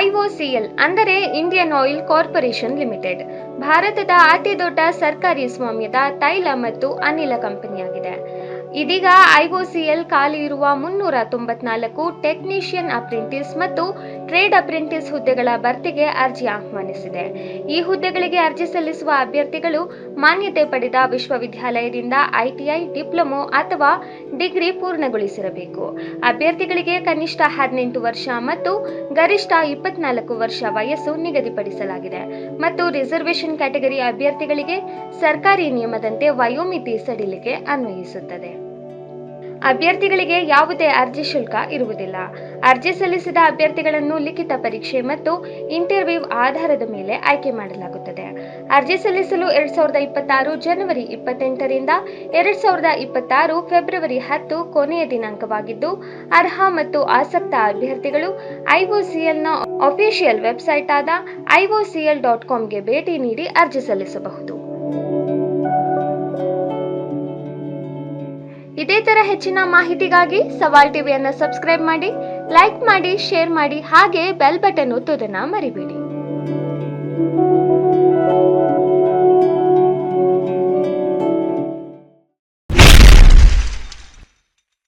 IOCL ಅಂದರೆ Indian oil corporation limited ಭಾರತದ ಅತಿದೊಡ್ಡ ಸರ್ಕಾರಿ ಸ್ವಾಮ್ಯದ ತೈಲ ಮತ್ತು ಅನಿಲ ಕಂಪನಿಯಾಗಿದೆ. ಇದೀಗ ಐಒಸಿಎಲ್ ಖಾಲಿ ಇರುವ 394 ಟೆಕ್ನಿಷಿಯನ್ ಅಪ್ರೆಂಟಿಸ್ ಮತ್ತು ಟ್ರೇಡ್ ಅಪ್ರೆಂಟಿಸ್ ಹುದ್ದೆಗಳ ಭರ್ತಿಗೆ ಅರ್ಜಿ ಆಹ್ವಾನಿಸಿದೆ. ಈ ಹುದ್ದೆಗಳಿಗೆ ಅರ್ಜಿ ಸಲ್ಲಿಸುವ ಅಭ್ಯರ್ಥಿಗಳು ಮಾನ್ಯತೆ ಪಡೆದ ವಿಶ್ವವಿದ್ಯಾಲಯದಿಂದ ಐಟಿಐ, ಡಿಪ್ಲೊಮೊ ಅಥವಾ ಡಿಗ್ರಿ ಪೂರ್ಣಗೊಳಿಸಿರಬೇಕು. ಅಭ್ಯರ್ಥಿಗಳಿಗೆ ಕನಿಷ್ಠ 18 ವರ್ಷ ಮತ್ತು ಗರಿಷ್ಠ 24 ವರ್ಷ ವಯಸ್ಸು ನಿಗದಿಪಡಿಸಲಾಗಿದೆ ಮತ್ತು ರಿಸರ್ವೇಶನ್ ಕ್ಯಾಟಗರಿ ಅಭ್ಯರ್ಥಿಗಳಿಗೆ ಸರ್ಕಾರಿ ನಿಯಮದಂತೆ ವಯೋಮಿತಿ ಸಡಿಲಿಕೆ ಅನ್ವಯಿಸುತ್ತದೆ. ಅಭ್ಯರ್ಥಿಗಳಿಗೆ ಯಾವುದೇ ಅರ್ಜಿ ಶುಲ್ಕ ಇರುವುದಿಲ್ಲ. ಅರ್ಜಿ ಸಲ್ಲಿಸಿದ ಅಭ್ಯರ್ಥಿಗಳನ್ನು ಲಿಖಿತ ಪರೀಕ್ಷೆ ಮತ್ತು ಇಂಟರ್ವ್ಯೂ ಆಧಾರದ ಮೇಲೆ ಆಯ್ಕೆ ಮಾಡಲಾಗುತ್ತದೆ. ಅರ್ಜಿ ಸಲ್ಲಿಸಲು 2026 ಜನವರಿ 28ರಿಂದ 2026 ಫೆಬ್ರವರಿ 10 ಕೊನೆಯ ದಿನಾಂಕವಾಗಿದ್ದು, ಅರ್ಹ ಮತ್ತು ಆಸಕ್ತ ಅಭ್ಯರ್ಥಿಗಳು ಐಒಸಿಎಲ್ನ ಅಫಿಷಿಯಲ್ ವೆಬ್ಸೈಟ್ ಆದ IOCL.comಗೆ ಭೇಟಿ ನೀಡಿ ಅರ್ಜಿ ಸಲ್ಲಿಸಬಹುದು. ಇದೇ ತರ ಹೆಚ್ಚಿನ ಮಾಹಿತಿಗಾಗಿ ಸವಾಲ್ ಟಿವಿಯನ್ನು ಸಬ್ಸ್ಕ್ರೈಬ್ ಮಾಡಿ, ಲೈಕ್ ಮಾಡಿ, ಶೇರ್ ಮಾಡಿ, ಹಾಗೆ ಬೆಲ್ ಬಟನ್ ಒತ್ತುವುದನ್ನು ಮರಿಬೇಡಿ.